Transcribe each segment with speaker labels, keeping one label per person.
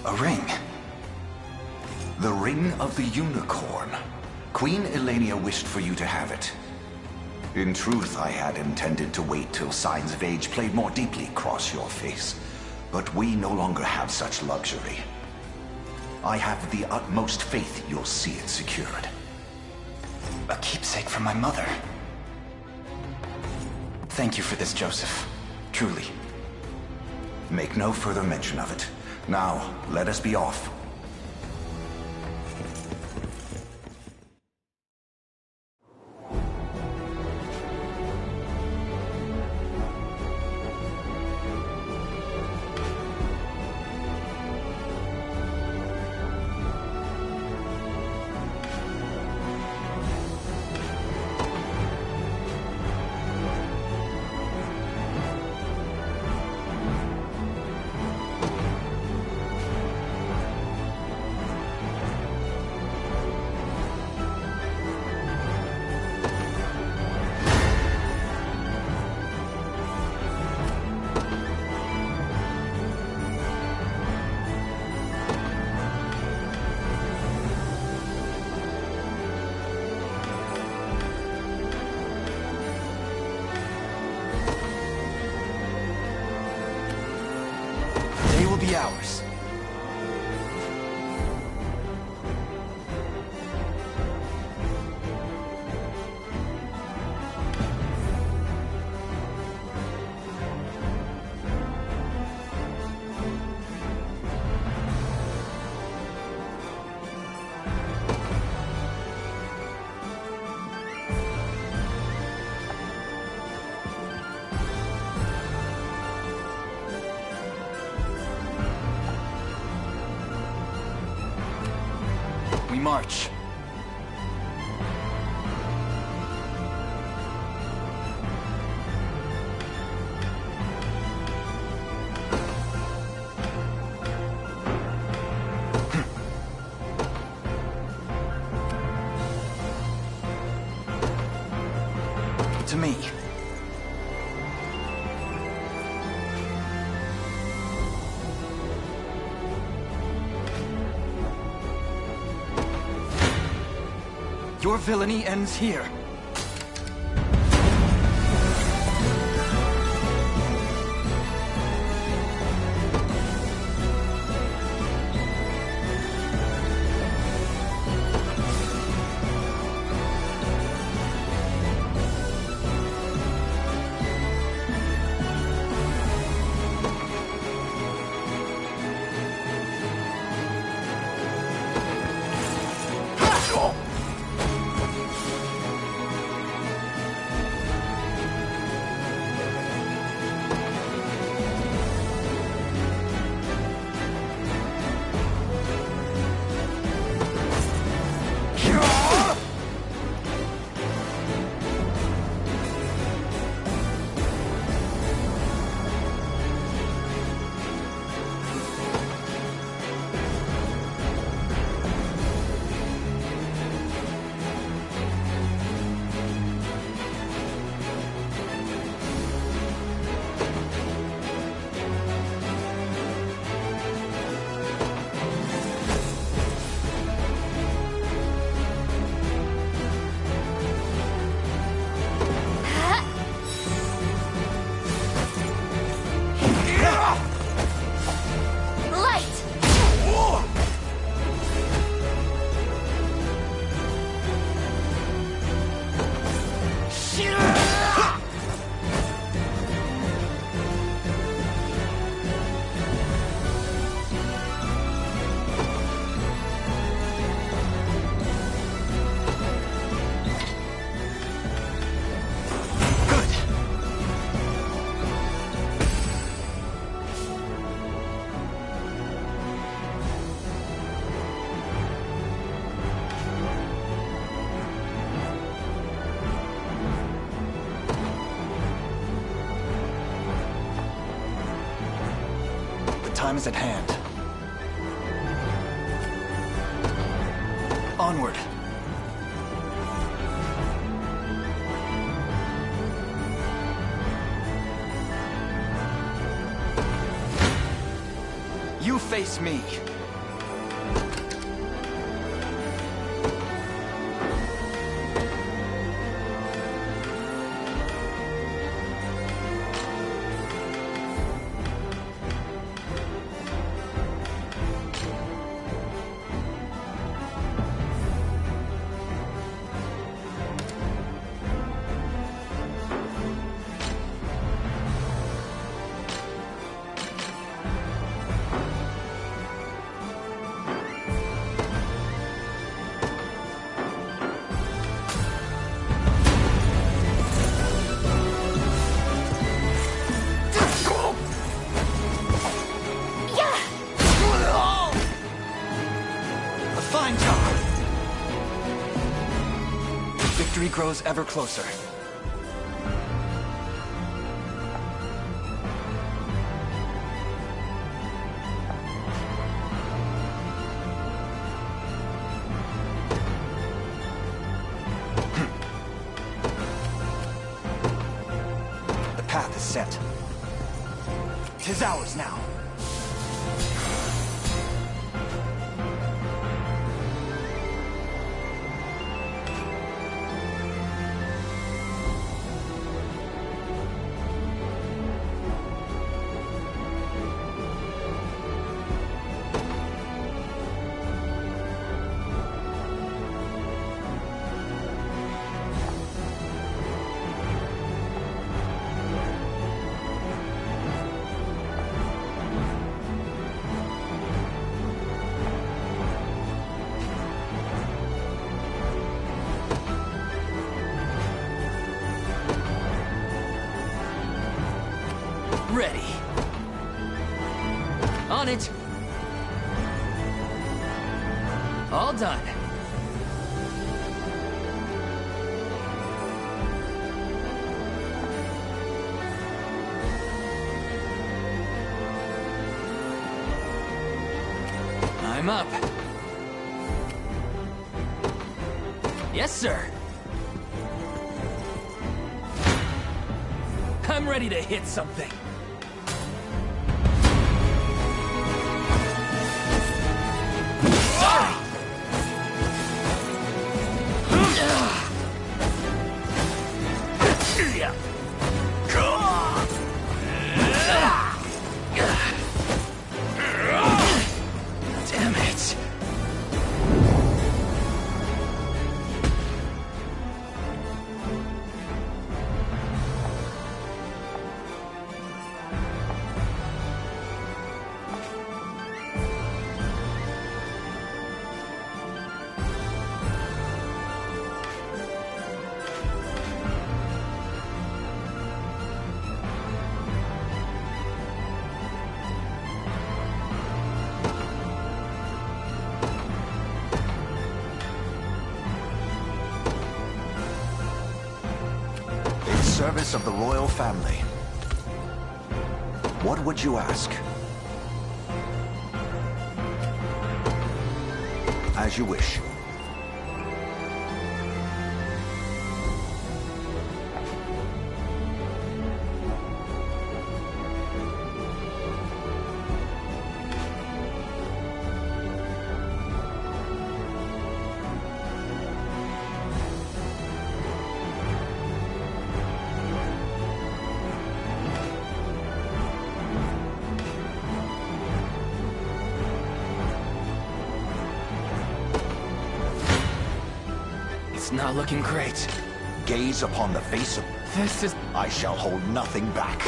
Speaker 1: A ring.
Speaker 2: The Ring of the Unicorn. Queen Elenia wished for you to have it. In truth, I had intended to wait till signs of age played more deeply across your face. But we no longer have such luxury. I have the utmost faith you'll see it secured.
Speaker 1: A keepsake from my mother. Thank you for this, Joseph. Truly.
Speaker 2: Make no further mention of it. Now, let us be off.
Speaker 1: Be ours. We march. To me. Your villainy ends here. Time is at hand. Onward. You face me. Fine job! Victory grows ever closer. The path is set. 'Tis ours now. Ready. On it. All done. I'm up. Yes, sir. I'm ready to hit something. Damn it.
Speaker 2: Service of the royal family. What would you ask? As you wish.
Speaker 1: It's not looking great.
Speaker 2: Gaze upon the face of...
Speaker 1: This is...
Speaker 2: I shall hold nothing back.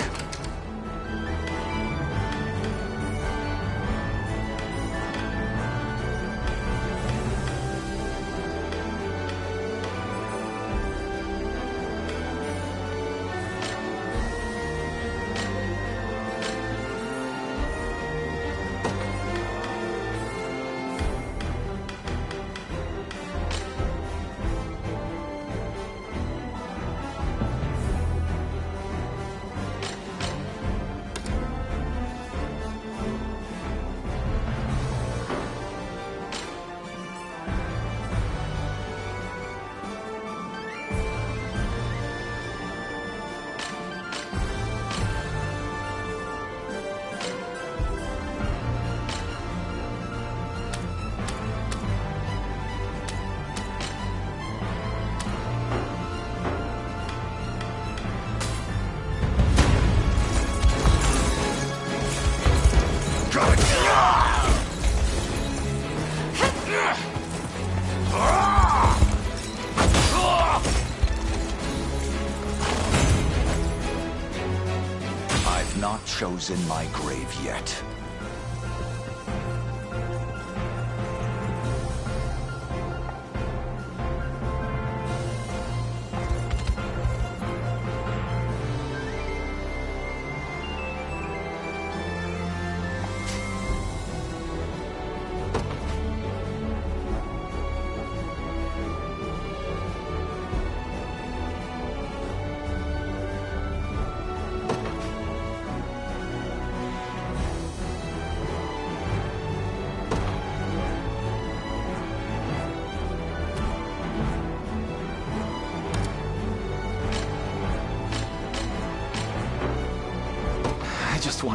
Speaker 2: I've not chosen my grave yet.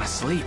Speaker 1: to sleep.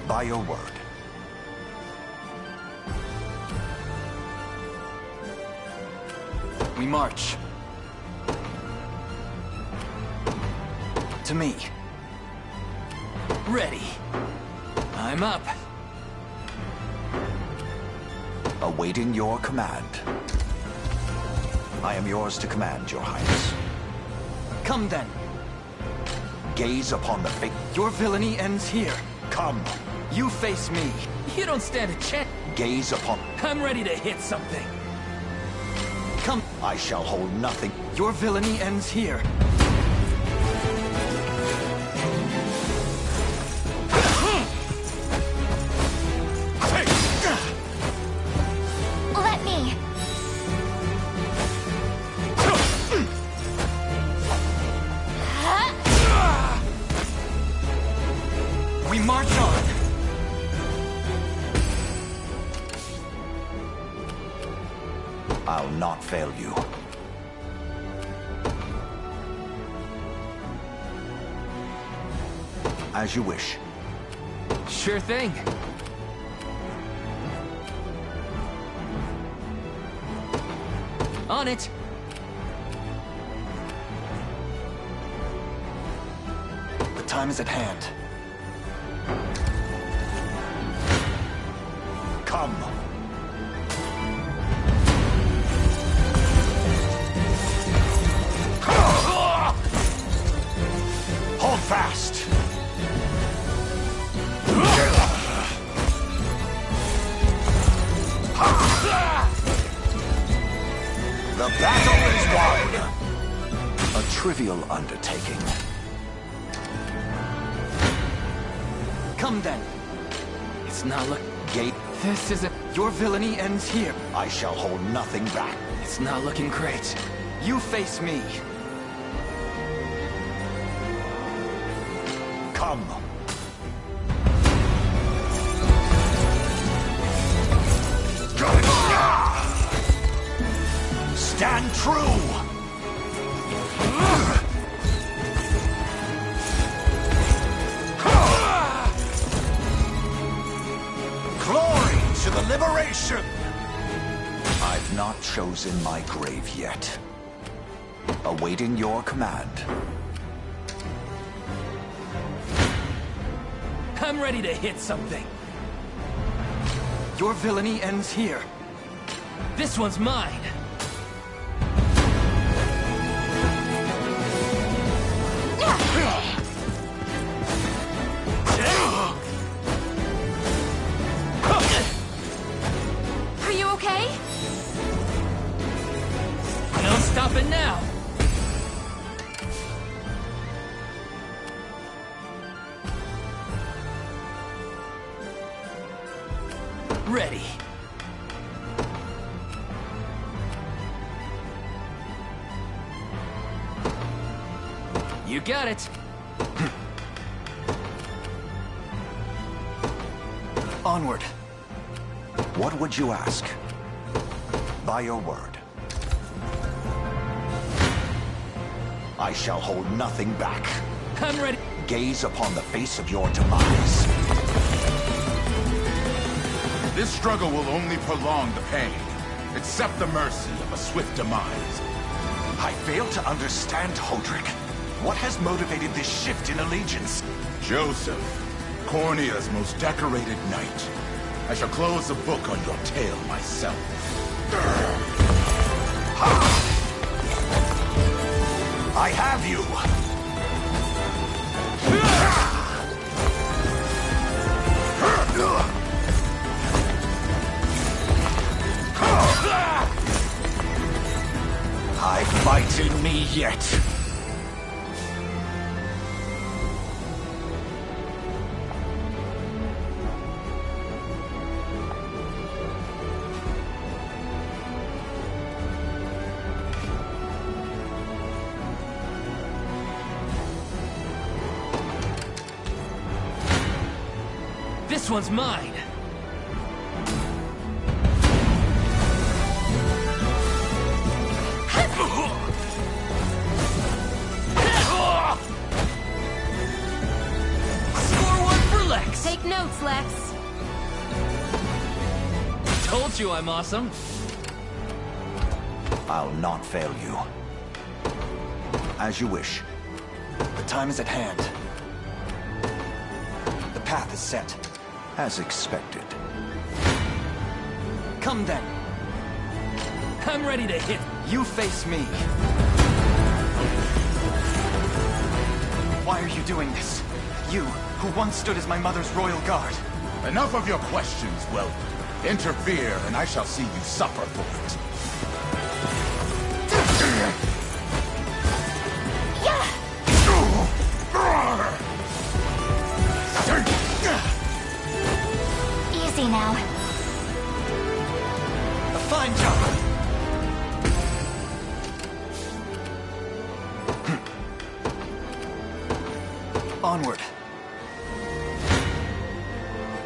Speaker 2: By your word.
Speaker 1: We march. To me. Ready. I'm up.
Speaker 2: Awaiting your command. I am yours to command, Your Highness.
Speaker 1: Come then.
Speaker 2: Gaze upon the fate.
Speaker 1: Your villainy ends here.
Speaker 2: Come.
Speaker 1: You face me. You don't stand a chance.
Speaker 2: Gaze upon...
Speaker 1: I'm ready to hit something. Come.
Speaker 2: I shall hold nothing.
Speaker 1: Your villainy ends here.
Speaker 3: Let me.
Speaker 1: We march on.
Speaker 2: I'll not fail you. As you wish.
Speaker 1: Sure thing. On it. The time is at hand.
Speaker 2: Come. Hold fast. The battle is won. A trivial undertaking.
Speaker 1: Come then. It's not look.
Speaker 2: Gate.
Speaker 1: This isn't. Your villainy ends here.
Speaker 2: I shall hold nothing back.
Speaker 1: It's not looking great. You face me.
Speaker 2: Come. true! Glory to the liberation! I've not chosen my grave yet. Awaiting your command.
Speaker 1: I'm ready to hit something.
Speaker 3: Your villainy ends here.
Speaker 1: This one's mine.
Speaker 4: Are you okay?
Speaker 1: No stopping now. Ready. You got it.
Speaker 3: Onward.
Speaker 2: What would you ask? By your word. I shall hold nothing back.
Speaker 1: I'm ready.
Speaker 2: Gaze upon the face of your demise.
Speaker 5: This struggle will only prolong the pain. Accept the mercy of a swift demise.
Speaker 2: I fail to understand, Hodrick. What has motivated this shift in allegiance?
Speaker 5: Joseph, Cornea's most decorated knight. I shall close the book on your tale myself.
Speaker 2: I have you! I fight in me yet.
Speaker 1: This one's mine. Score one for Lex.
Speaker 4: Take notes, Lex.
Speaker 1: Told you I'm awesome.
Speaker 2: I'll not fail you. As you wish.
Speaker 3: The time is at hand. The path is set.
Speaker 2: As expected.
Speaker 3: Come then.
Speaker 1: I'm ready to hit.
Speaker 3: You face me. Why are you doing this? You, who once stood as my mother's royal guard.
Speaker 5: Enough of your questions, Whelp. Interfere, and I shall see you suffer for it.
Speaker 4: Easy now.
Speaker 3: A fine job. Onward.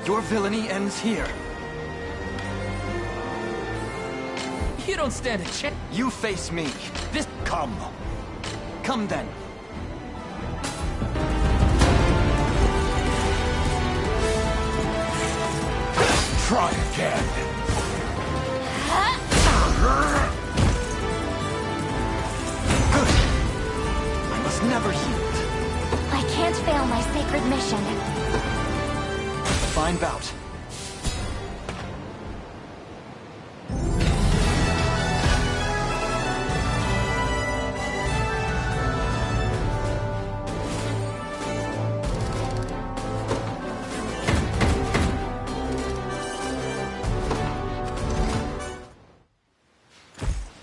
Speaker 3: Your villainy ends here.
Speaker 1: You don't stand a chance.
Speaker 3: You face me.
Speaker 1: This.
Speaker 2: Come.
Speaker 3: Come then.
Speaker 5: Try again.
Speaker 3: I must never yield.
Speaker 4: I can't fail my sacred mission.
Speaker 3: A fine bout.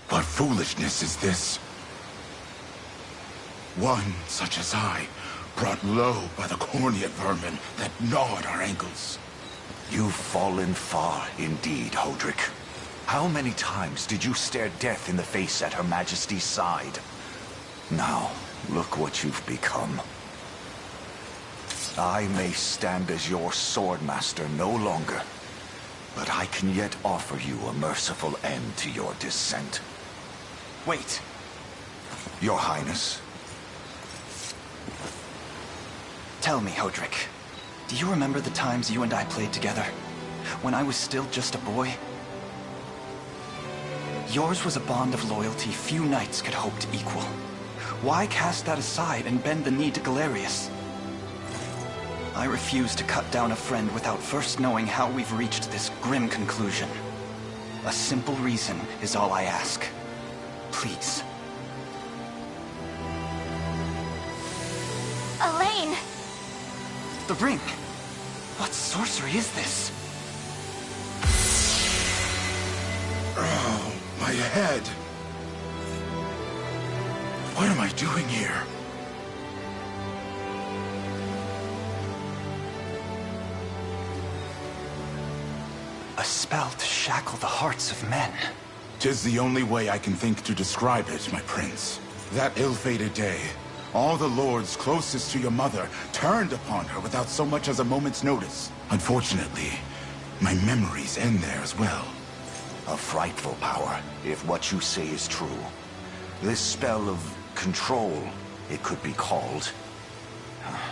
Speaker 5: What foolishness is this? One such as I, brought low by the corneate vermin that gnawed our ankles.
Speaker 2: You've fallen far indeed, Hodrick. How many times did you stare death in the face at Her Majesty's side? Now, look what you've become. I may stand as your swordmaster no longer, but I can yet offer you a merciful end to your descent.
Speaker 3: Wait.
Speaker 2: Your Highness.
Speaker 3: Tell me, Hodrick. Do you remember the times you and I played together? When I was still just a boy? Yours was a bond of loyalty few knights could hope to equal. Why cast that aside and bend the knee to Galerius? I refuse to cut down a friend without first knowing how we've reached this grim conclusion. A simple reason is all I ask. Please.
Speaker 4: Elaine!
Speaker 3: The ring! What sorcery is this?
Speaker 5: Oh, my head. What am I doing here?
Speaker 3: A spell to shackle the hearts of men.
Speaker 5: 'Tis the only way I can think to describe it, my prince. That ill-fated day, all the lords closest to your mother turned upon her without so much as a moment's notice. Unfortunately, my memories end there as well.
Speaker 2: A frightful power, if what you say is true. This spell of control, it could be called.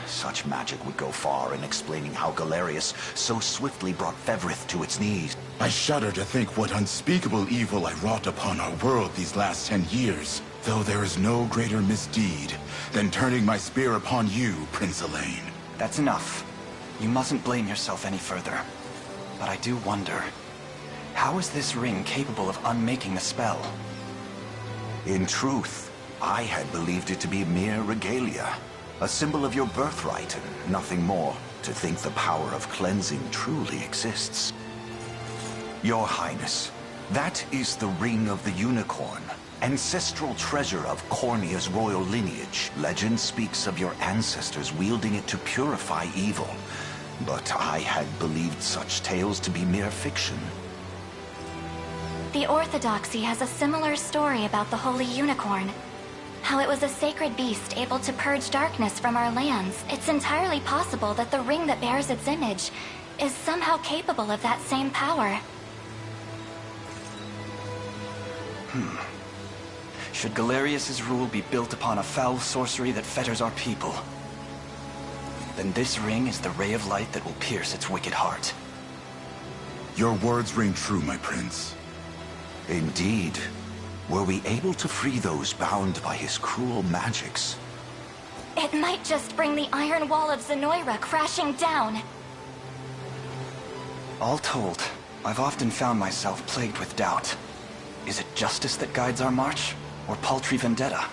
Speaker 2: Such magic would go far in explaining how Galerius so swiftly brought Fevrith to its knees.
Speaker 5: I shudder to think what unspeakable evil I wrought upon our world these last 10 years, though there is no greater misdeed than turning my spear upon you, Prince Elaine.
Speaker 3: That's enough. You mustn't blame yourself any further. But I do wonder, how is this ring capable of unmaking the spell?
Speaker 2: In truth, I had believed it to be mere regalia. A symbol of your birthright and nothing more. To think the power of cleansing truly exists. Your Highness, that is the Ring of the Unicorn, ancestral treasure of Cornea's royal lineage. Legend speaks of your ancestors wielding it to purify evil, but I had believed such tales to be mere fiction.
Speaker 4: The Orthodoxy has a similar story about the Holy Unicorn. How it was a sacred beast able to purge darkness from our lands. It's entirely possible that the ring that bears its image is somehow capable of that same power.
Speaker 3: Should Galerius's rule be built upon a foul sorcery that fetters our people, then this ring is the ray of light that will pierce its wicked heart.
Speaker 5: Your words ring true, my prince.
Speaker 2: Indeed. Were we able to free those bound by his cruel magics?
Speaker 4: It might just bring the iron wall of Zenoira crashing down.
Speaker 3: All told, I've often found myself plagued with doubt. Is it justice that guides our march, or paltry vendetta?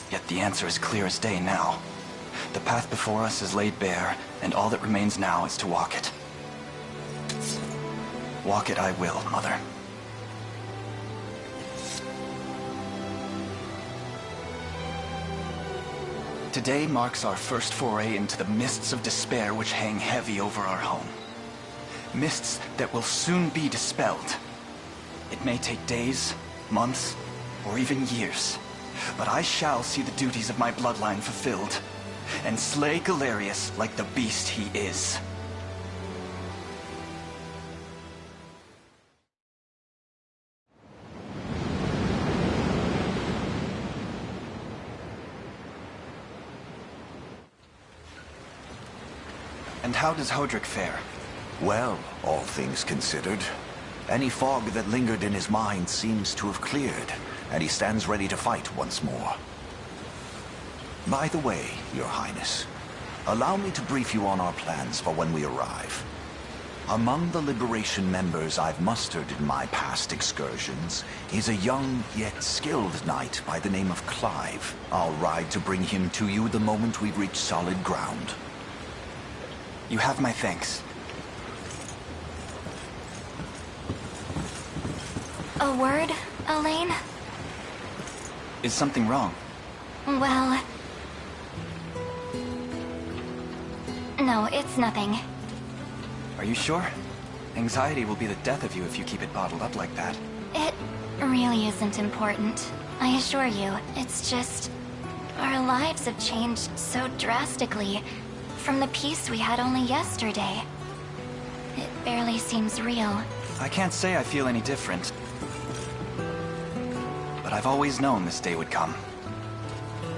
Speaker 3: Yet the answer is clear as day now. The path before us is laid bare, and all that remains now is to walk it. Walk it I will, Mother. Today marks our first foray into the mists of despair which hang heavy over our home. Mists that will soon be dispelled. It may take days, months, or even years, but I shall see the duties of my bloodline fulfilled, and slay Galerius like the beast he is. And how does Hodrick fare?
Speaker 2: Well, all things considered. Any fog that lingered in his mind seems to have cleared, and he stands ready to fight once more. By the way, Your Highness, allow me to brief you on our plans for when we arrive. Among the Liberation members I've mustered in my past excursions is a young yet skilled knight by the name of Clive. I'll ride to bring him to you the moment we reach solid ground.
Speaker 3: You have my thanks.
Speaker 4: A word, Elaine?
Speaker 3: Is something wrong?
Speaker 4: Well... No, it's nothing.
Speaker 3: Are you sure? Anxiety will be the death of you if you keep it bottled up like that.
Speaker 4: It really isn't important. I assure you, it's just... Our lives have changed so drastically from the peace we had only yesterday. It barely seems real.
Speaker 3: I can't say I feel any different. But but I've always known this day would come.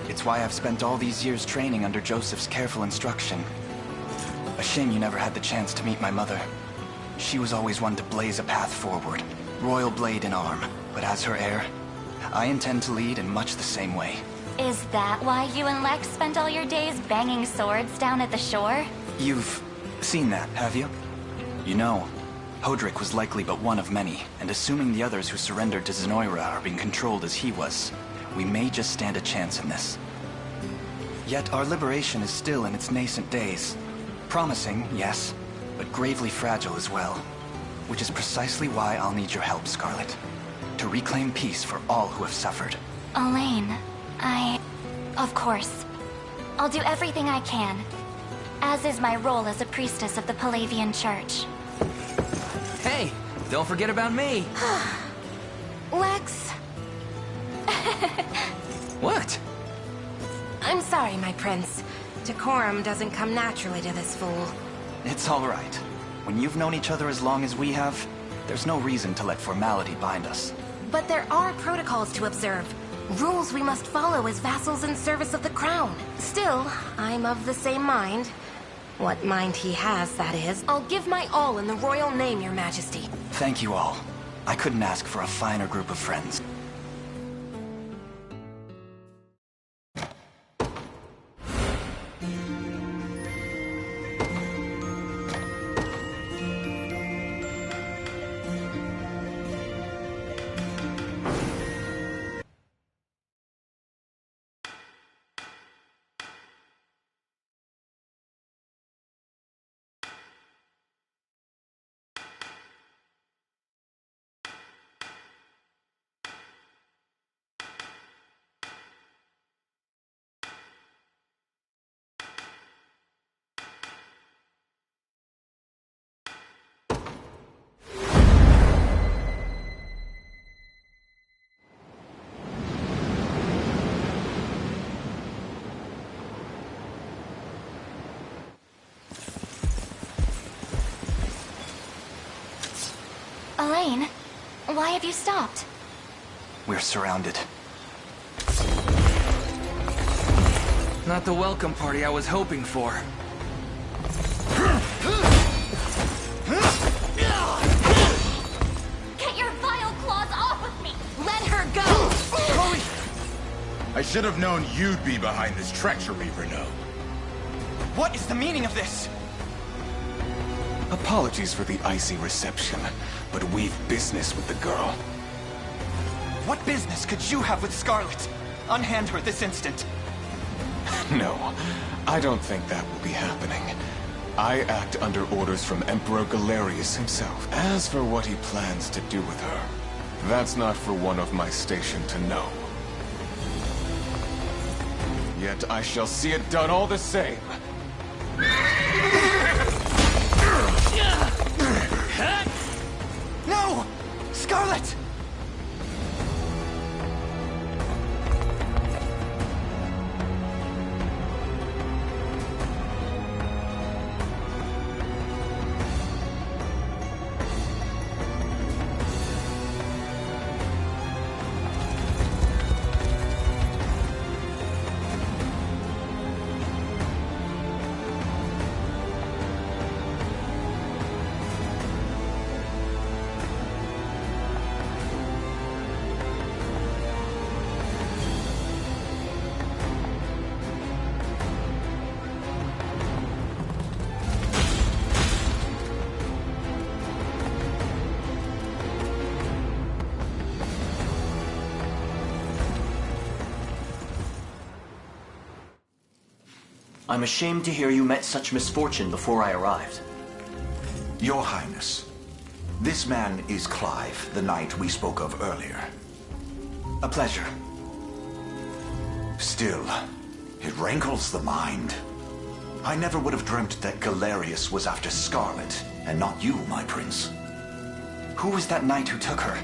Speaker 3: It's why I've spent all these years training under Joseph's careful instruction. A shame you never had the chance to meet my mother. She was always one to blaze a path forward, royal blade in arm. But as her heir, I intend to lead in much the same way.
Speaker 4: Is that why you and Lex spent all your days banging swords down at the shore?
Speaker 3: You've seen that, have you? You know, Hodrick was likely but one of many, and assuming the others who surrendered to Zenoira are being controlled as he was, we may just stand a chance in this. Yet our liberation is still in its nascent days. Promising, yes, but gravely fragile as well. Which is precisely why I'll need your help, Scarlet. To reclaim peace for all who have suffered.
Speaker 4: Elaine, Of course. I'll do everything I can. As is my role as a priestess of the Palavian Church.
Speaker 1: Hey, don't forget about me.
Speaker 6: Lex.
Speaker 1: What?
Speaker 6: I'm sorry, my prince. Decorum doesn't come naturally to this fool.
Speaker 3: It's all right. When you've known each other as long as we have, there's no reason to let formality bind us.
Speaker 6: But there are protocols to observe. Rules we must follow as vassals in service of the crown. Still, I'm of the same mind. What mind he has, that is. I'll give my all in the royal name, your majesty.
Speaker 3: Thank you all. I couldn't ask for a finer group of friends.
Speaker 4: Elaine, why have you stopped?
Speaker 3: We're surrounded.
Speaker 1: Not the welcome party I was hoping for.
Speaker 4: Get your vile claws off of me!
Speaker 6: Let her go!
Speaker 5: Chloe! I should have known you'd be behind this treachery, Renaud.
Speaker 3: What is the meaning of this?
Speaker 7: Apologies for the icy reception, but we've business with the girl.
Speaker 3: What business could you have with Scarlet? Unhand her this instant.
Speaker 7: No, I don't think that will be happening. I act under orders from Emperor Galerius himself. As for what he plans to do with her, that's not for one of my station to know. Yet I shall see it done all the same.
Speaker 3: No! Scarlet!
Speaker 8: I'm ashamed to hear you met such misfortune before I arrived.
Speaker 2: Your Highness, this man is Clive, the knight we spoke of earlier.
Speaker 3: A pleasure.
Speaker 2: Still, it rankles the mind. I never would have dreamt that Galerius was after Scarlet, and not you, my prince.
Speaker 3: Who was that knight who took her?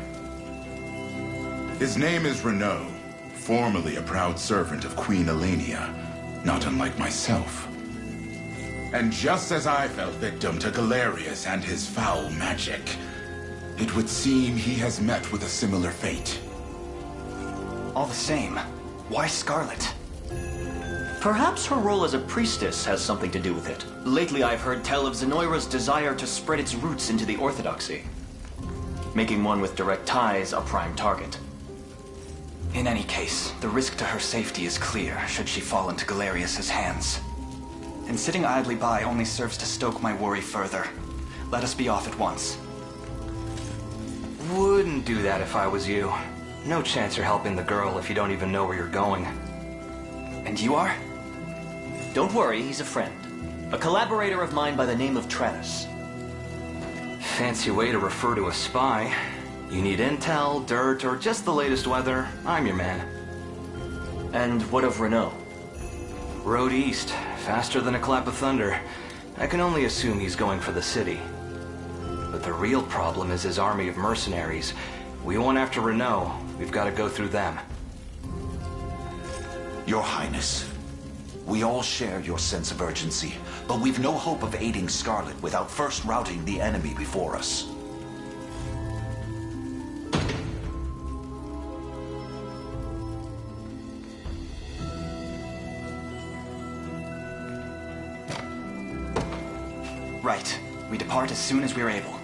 Speaker 5: His name is Renaud, formerly a proud servant of Queen Elenia, not unlike myself. And just as I fell victim to Galerius and his foul magic, it would seem he has met with a similar fate.
Speaker 3: All the same, why Scarlet?
Speaker 8: Perhaps her role as a priestess has something to do with it. Lately I've heard tell of Zenoira's desire to spread its roots into the Orthodoxy, making one with direct ties a prime target.
Speaker 3: In any case, the risk to her safety is clear should she fall into Galerius's hands. And sitting idly by only serves to stoke my worry further. Let us be off at once.
Speaker 9: Wouldn't do that if I was you. No chance you're helping the girl if you don't even know where you're going.
Speaker 3: And you are?
Speaker 8: Don't worry, he's a friend. A collaborator of mine by the name of Travis.
Speaker 9: Fancy way to refer to a spy. You need intel, dirt, or just the latest weather, I'm your man.
Speaker 8: And what of Renault?
Speaker 9: Road east, faster than a clap of thunder. I can only assume he's going for the city. But the real problem is his army of mercenaries. We won't after Renault. We've got to go through them.
Speaker 2: Your Highness, we all share your sense of urgency, but we've no hope of aiding Scarlet without first routing the enemy before us.
Speaker 3: Right. We depart as soon as we're able.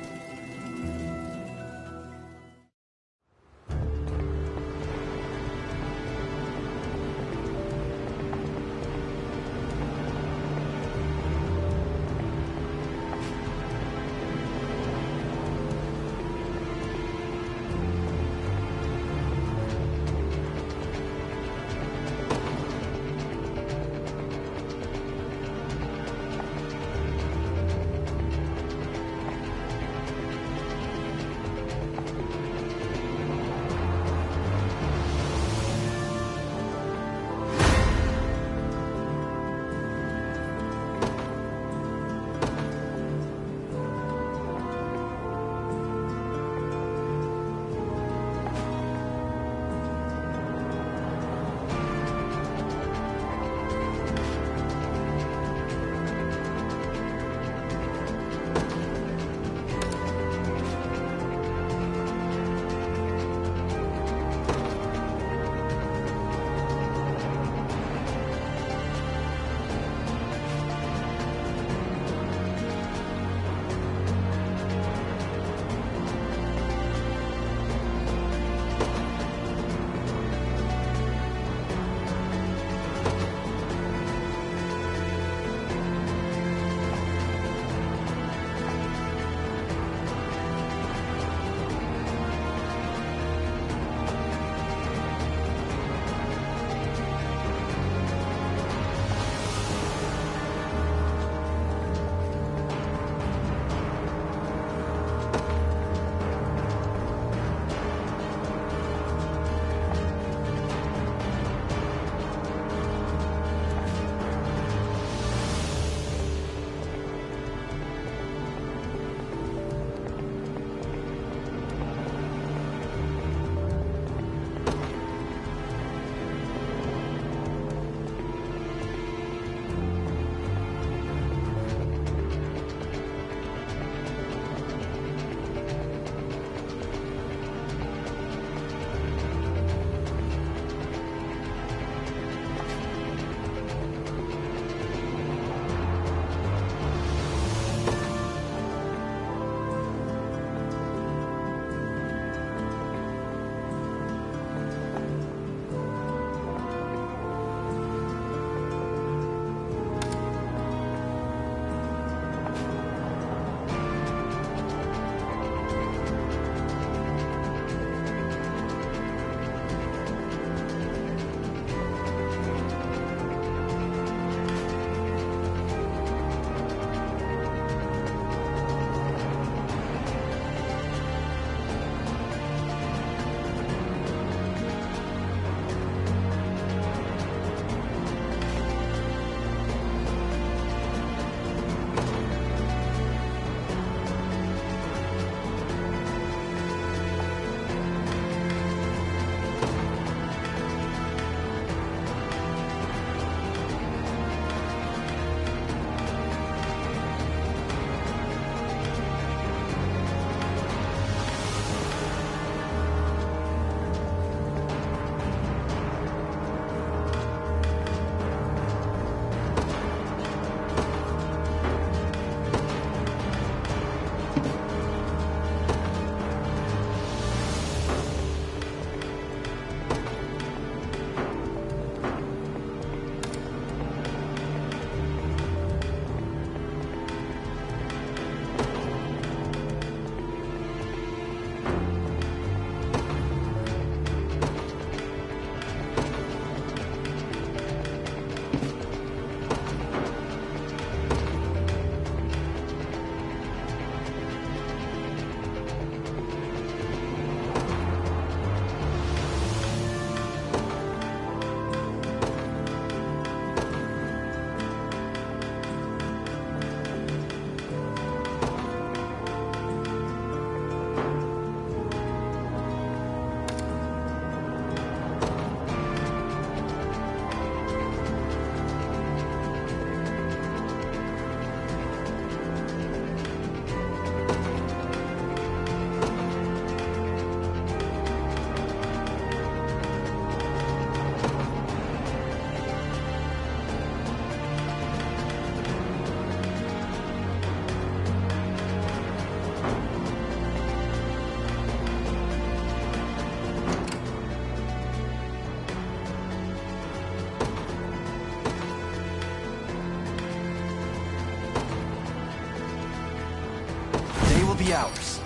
Speaker 3: be ours.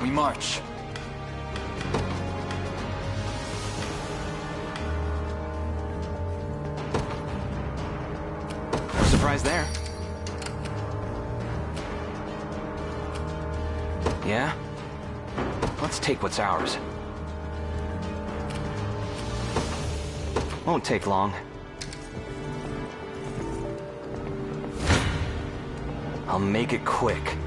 Speaker 3: We march.
Speaker 9: No surprise there. Yeah? Let's take what's ours. Won't take long. I'll make it quick.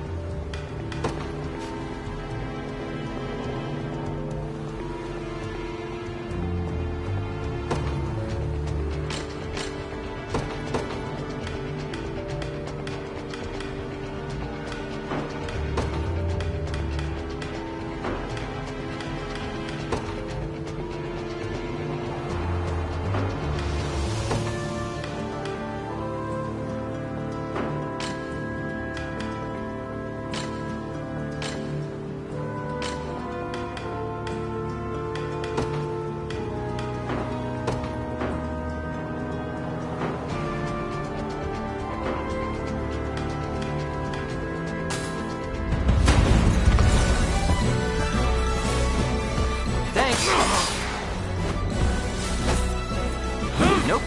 Speaker 9: Nope.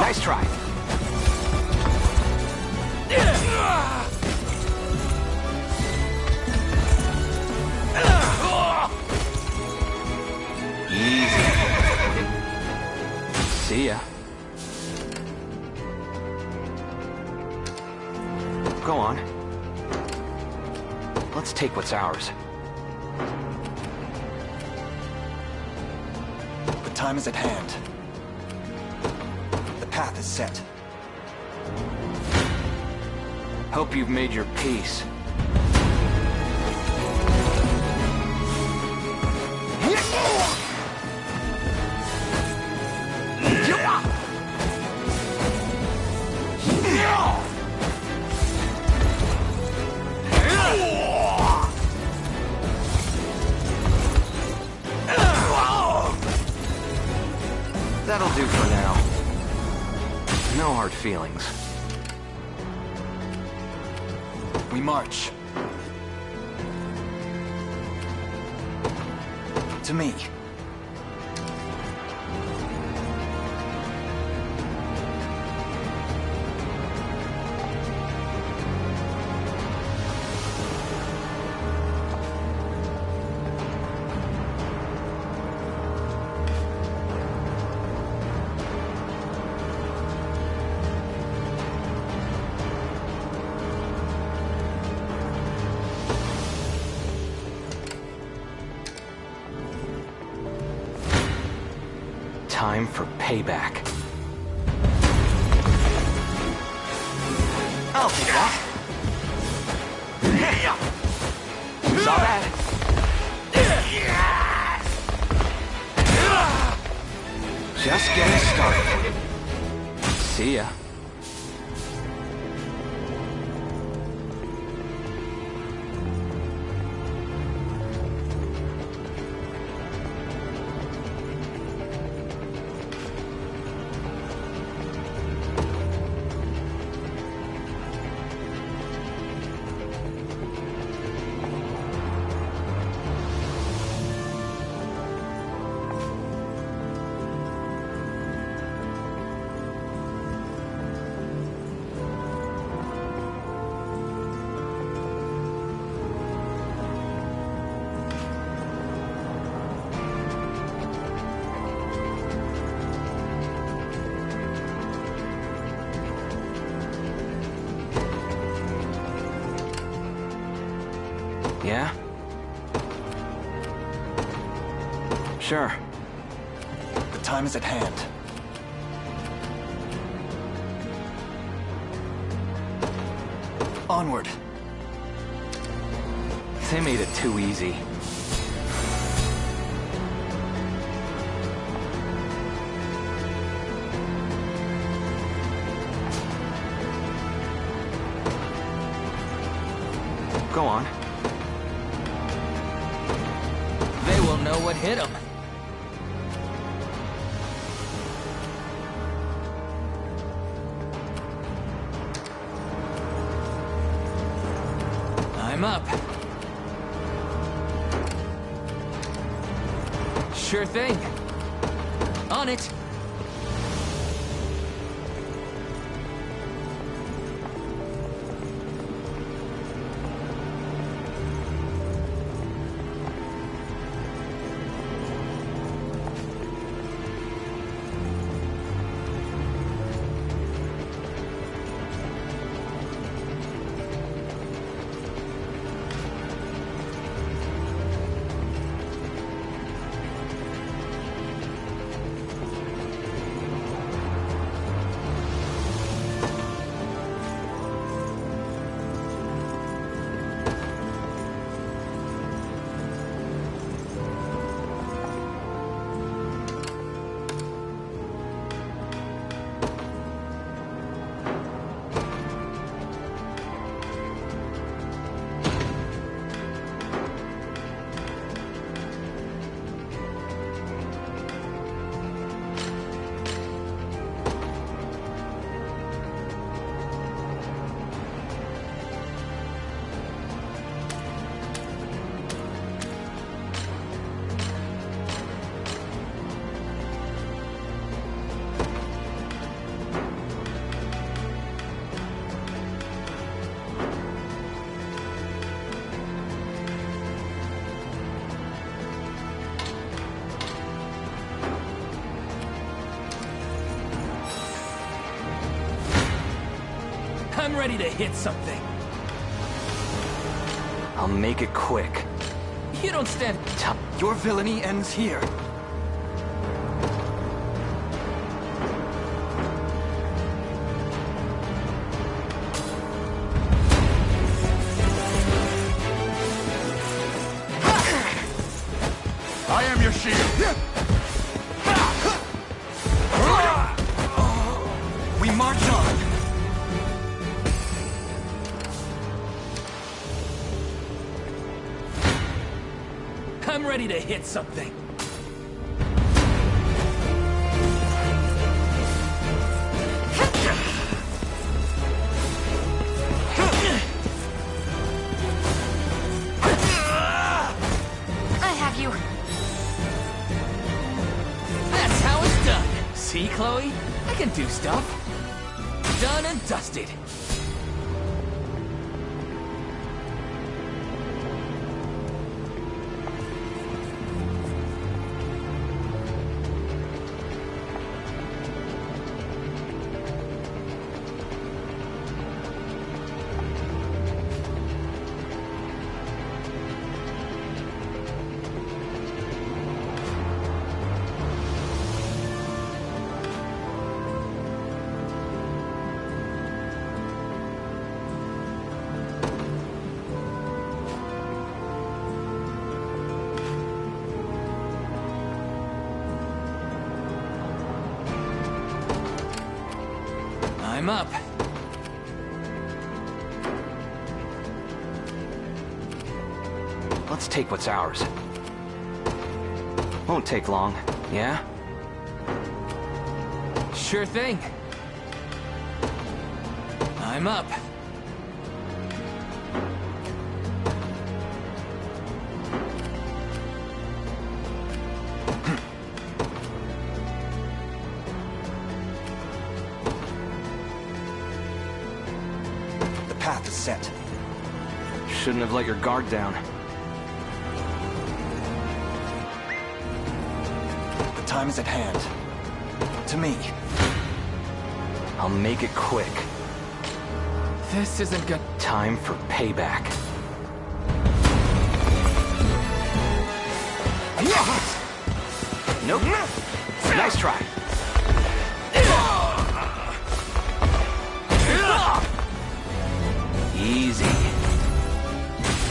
Speaker 9: Nice try. Easy. See ya. Go on. Let's take what's ours.
Speaker 3: The time is at hand. The path is set.
Speaker 9: Hope you've made your peace. That'll do for now. No hard feelings.
Speaker 3: We march. To me.
Speaker 9: Time for payback.
Speaker 3: I'll take that.
Speaker 9: Saw that? Just getting started. See ya. Yeah? Sure.
Speaker 3: The time is at hand. Onward.
Speaker 9: They made it too easy. Go on.
Speaker 1: They will know what hit them. I'm up. Sure thing. On it. I'm ready to hit something.
Speaker 9: I'll make it quick.
Speaker 1: You don't stand...
Speaker 3: Your villainy ends here.
Speaker 5: I am your shield.
Speaker 3: We march on.
Speaker 1: I'm ready to hit something.
Speaker 6: I have you.
Speaker 1: That's how it's done. See, Chloe? I can do stuff. Done and dusted. I'm up.
Speaker 9: Let's take what's ours. Won't take long, yeah?
Speaker 1: Sure thing. I'm up.
Speaker 3: The path is set.
Speaker 9: Shouldn't have let your guard down.
Speaker 3: The time is at hand. To me.
Speaker 9: I'll make it quick.
Speaker 1: This isn't good.
Speaker 9: Time for payback. Nope. Nice try. Easy.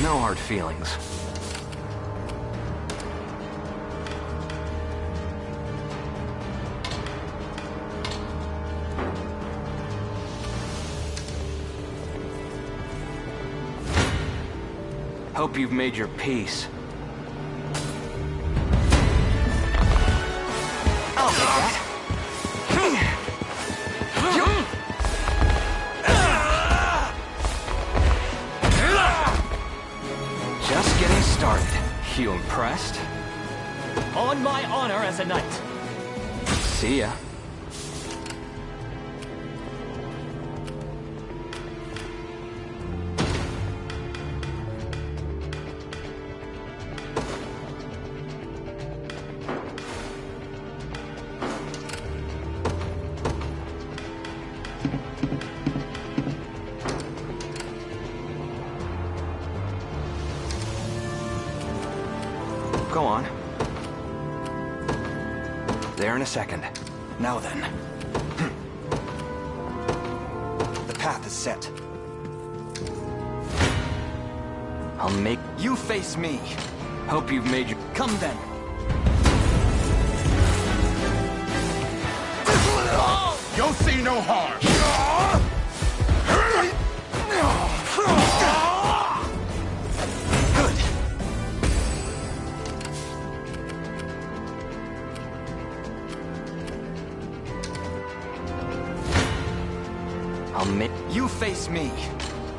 Speaker 9: No hard feelings. Hope you've made your peace.
Speaker 3: I'll take that.
Speaker 1: on my honor as a knight.
Speaker 9: See ya. Go on. There in a second.
Speaker 3: Now then. The path is set.
Speaker 9: I'll make...
Speaker 3: You face me.
Speaker 9: Hope you've made your...
Speaker 3: Come then.
Speaker 5: You'll see no harm.
Speaker 3: Good.
Speaker 9: I'll make...
Speaker 3: You face me.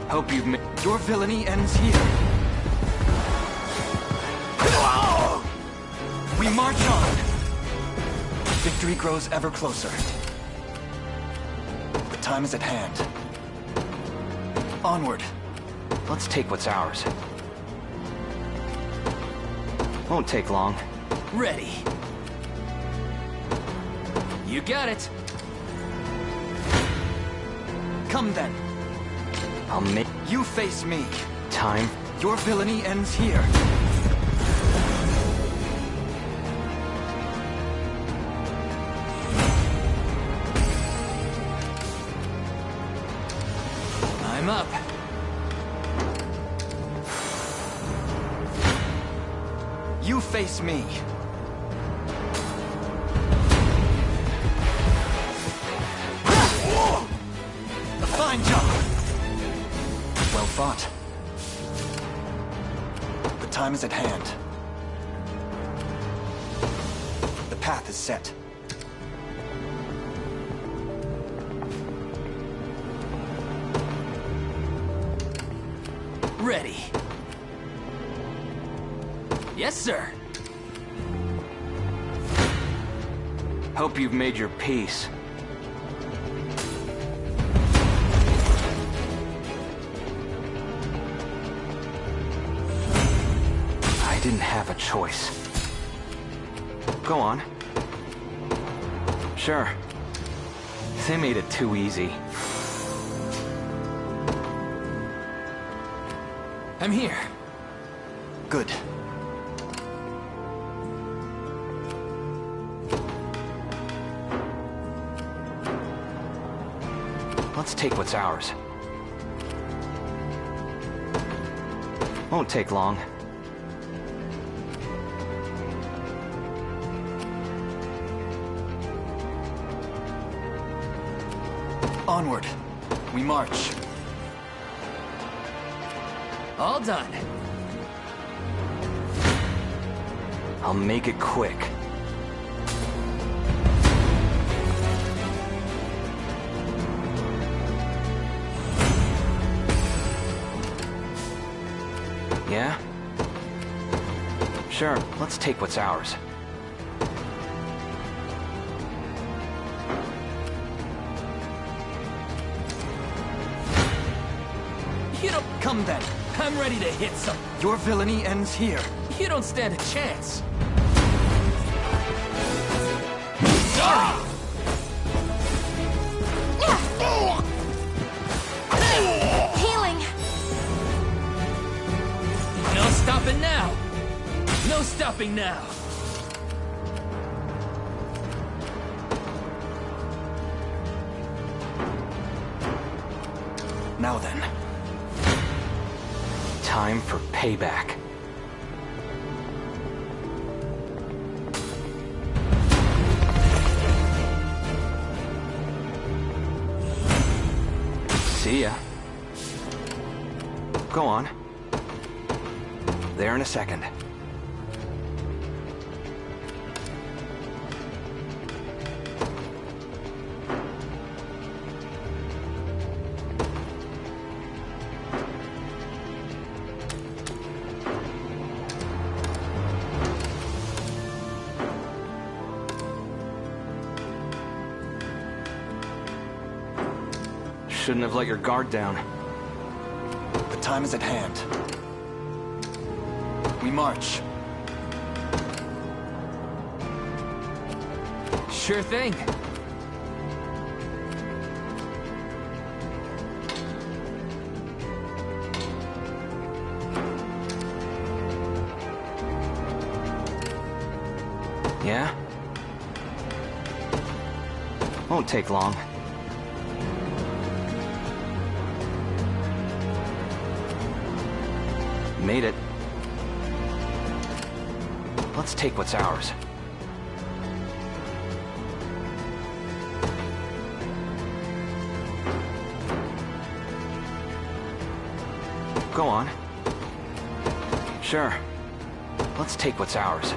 Speaker 9: Hope you've made...
Speaker 3: Your villainy ends here. We march on. Victory grows ever closer. The time is at hand. Onward.
Speaker 9: Let's take what's ours. Won't take long.
Speaker 1: Ready. You got it.
Speaker 3: Come then.
Speaker 9: I'll make...
Speaker 3: You face me.
Speaker 9: Time.
Speaker 3: Your villainy ends here.
Speaker 1: I'm up.
Speaker 3: You face me. A fine job. Well fought. The time is at hand. The path is set.
Speaker 1: Ready. Yes, sir.
Speaker 9: Hope you've made your peace. I didn't have a choice. Go on. Sure. They made it too easy.
Speaker 1: I'm here.
Speaker 3: Good.
Speaker 9: Let's take what's ours. Won't take long.
Speaker 3: Onward. We march.
Speaker 1: All done.
Speaker 9: I'll make it quick. Yeah? Sure, let's take what's ours.
Speaker 1: You don't... Come then. I'm ready to hit some...
Speaker 3: Your villainy ends here.
Speaker 1: You don't stand a chance. Sorry!
Speaker 6: Healing!
Speaker 1: No stopping now! No stopping now!
Speaker 3: Now then.
Speaker 9: Time for payback. See ya. Go on. There in a second. shouldn't have let your guard down.
Speaker 3: The time is at hand. We march.
Speaker 1: Sure thing.
Speaker 9: Yeah? Won't take long. Made it. Let's take what's ours. Go on. Sure. Let's take what's ours.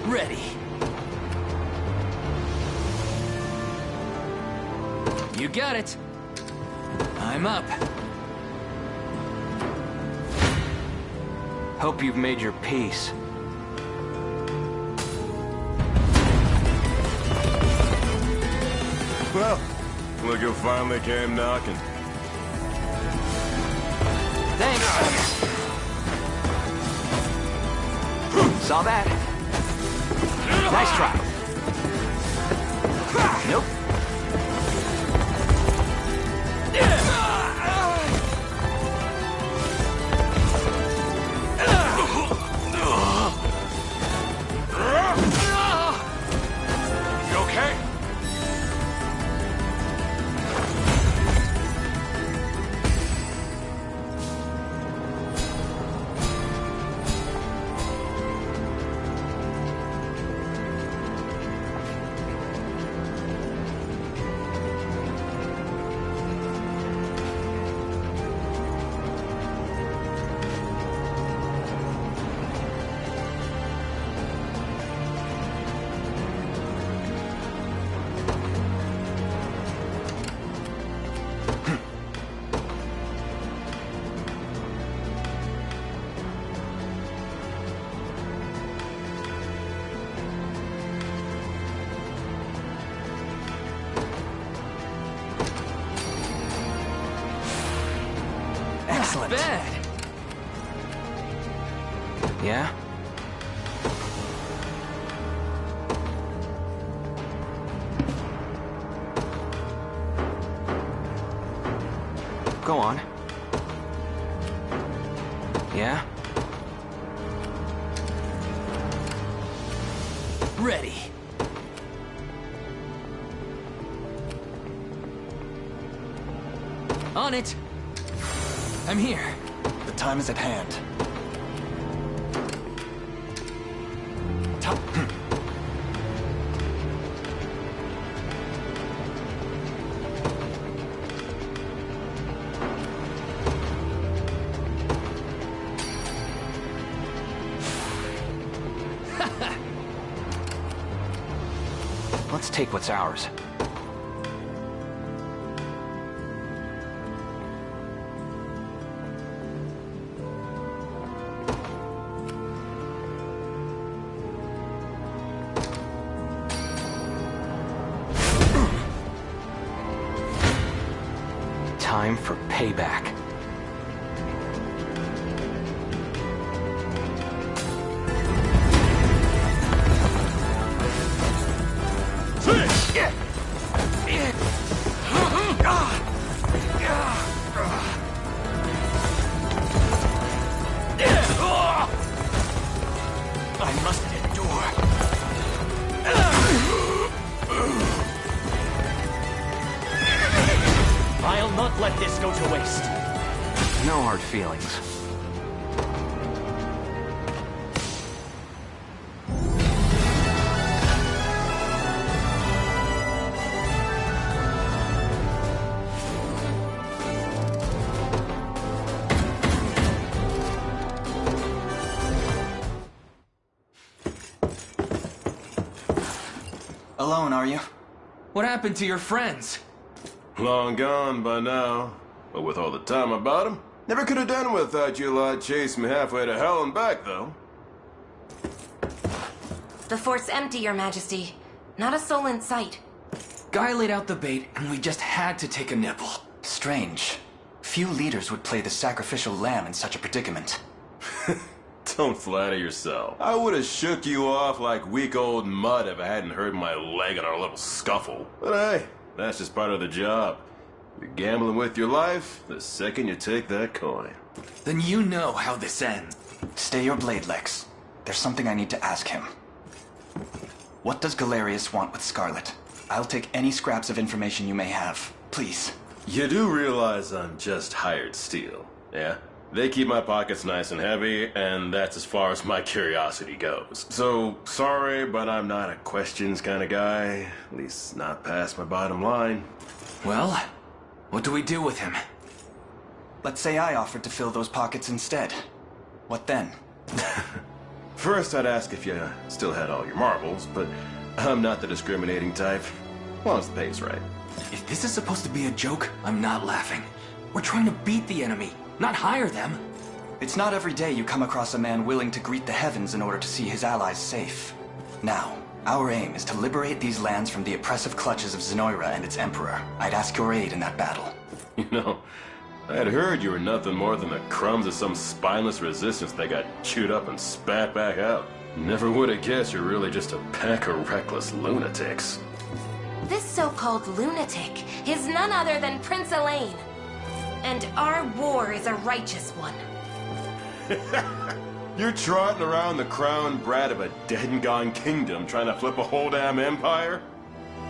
Speaker 1: Ready. You got it. I'm up.
Speaker 9: Hope you've made your peace.
Speaker 10: Well, look who finally came knocking.
Speaker 9: Thanks. Saw that. Nice try. Nope.
Speaker 10: You okay?
Speaker 1: Not bad.
Speaker 9: Yeah? Go on. Yeah?
Speaker 1: Ready. On it. I'm here.
Speaker 3: The time is at hand. Top.
Speaker 9: Let's take what's ours. Time for payback.
Speaker 1: have let this go to waste.
Speaker 9: No hard feelings.
Speaker 3: Alone, are you?
Speaker 1: What happened to your friends?
Speaker 10: Long gone by now. But with all the time about him, never could have done without you lot chasing me halfway to hell and back, though.
Speaker 6: The fort's empty, Your Majesty. Not a soul in sight.
Speaker 1: Guy laid out the bait, and we just had to take a nibble.
Speaker 3: Strange. Few leaders would play the sacrificial lamb in such a predicament.
Speaker 10: Don't flatter yourself. I would have shook you off like weak old mud if I hadn't hurt my leg in our little scuffle. But hey, that's just part of the job. You're gambling with your life the second you take that coin.
Speaker 1: Then you know how this ends.
Speaker 3: Stay your blade, Lex. There's something I need to ask him. What does Galerius want with Scarlet? I'll take any scraps of information you may have. Please.
Speaker 10: You do realize I'm just hired steel, yeah? They keep my pockets nice and heavy, and that's as far as my curiosity goes. So, sorry, but I'm not a questions kind of guy. At least not past my bottom line.
Speaker 1: Well, what do we do with him?
Speaker 3: Let's say I offered to fill those pockets instead. What then?
Speaker 10: First, I'd ask if you still had all your marbles, but I'm not the discriminating type. As long as the pay's right.
Speaker 1: If this is supposed to be a joke, I'm not laughing. We're trying to beat the enemy, not hire them.
Speaker 3: It's not every day you come across a man willing to greet the heavens in order to see his allies safe. Now, our aim is to liberate these lands from the oppressive clutches of Zenoira and its emperor. I'd ask your aid in that battle.
Speaker 10: You know, I had heard you were nothing more than the crumbs of some spineless resistance that got chewed up and spat back out. Never would have guessed you're really just a pack of reckless lunatics.
Speaker 6: This so-called lunatic is none other than Prince Elaine. And our war is a righteous one.
Speaker 10: You're trotting around the crowned brat of a dead and gone kingdom trying to flip a whole damn empire?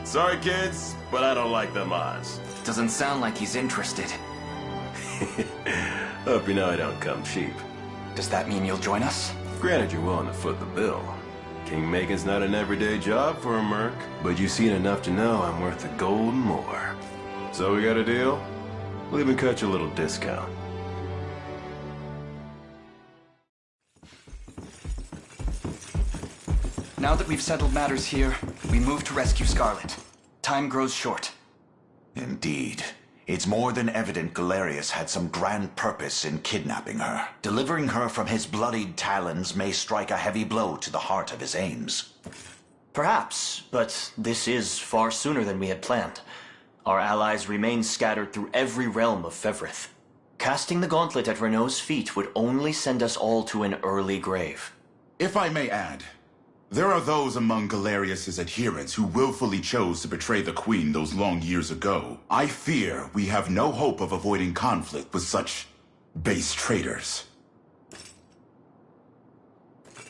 Speaker 10: Sorry, kids, but I don't like them odds.
Speaker 1: Doesn't sound like he's interested.
Speaker 10: Hope you know I don't come cheap.
Speaker 3: Does that mean you'll join us?
Speaker 10: Granted, you're willing to foot the bill. Kingmaking's not an everyday job for a merc, but you've seen enough to know I'm worth a gold and more. So we got a deal? We'll even cut you a little discount.
Speaker 3: Now that we've settled matters here, we move to rescue Scarlet. Time grows short.
Speaker 2: Indeed. It's more than evident Galerius had some grand purpose in kidnapping her. Delivering her from his bloodied talons may strike a heavy blow to the heart of his aims.
Speaker 8: Perhaps, but this is far sooner than we had planned. Our allies remain scattered through every realm of Fevrith. Casting the gauntlet at Renault's feet would only send us all to an early grave.
Speaker 5: If I may add, there are those among Galerius's adherents who willfully chose to betray the Queen those long years ago. I fear we have no hope of avoiding conflict with such base traitors.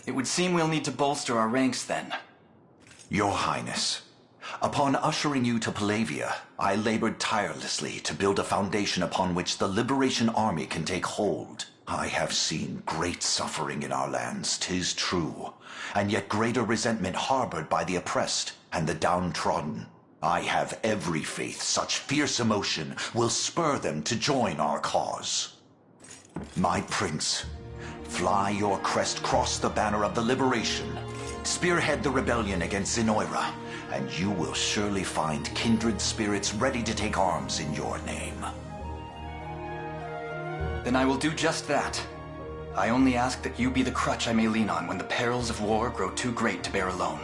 Speaker 3: It would seem we'll need to bolster our ranks then.
Speaker 2: Your Highness, upon ushering you to Palavia, I labored tirelessly to build a foundation upon which the Liberation Army can take hold. I have seen great suffering in our lands, 'tis true, and yet greater resentment harbored by the oppressed and the downtrodden. I have every faith such fierce emotion will spur them to join our cause. My prince, fly your crest across the banner of the liberation. Spearhead the rebellion against Zenoira, and you will surely find kindred spirits ready to take arms in your name.
Speaker 3: Then I will do just that. I only ask that you be the crutch I may lean on when the perils of war grow too great to bear alone.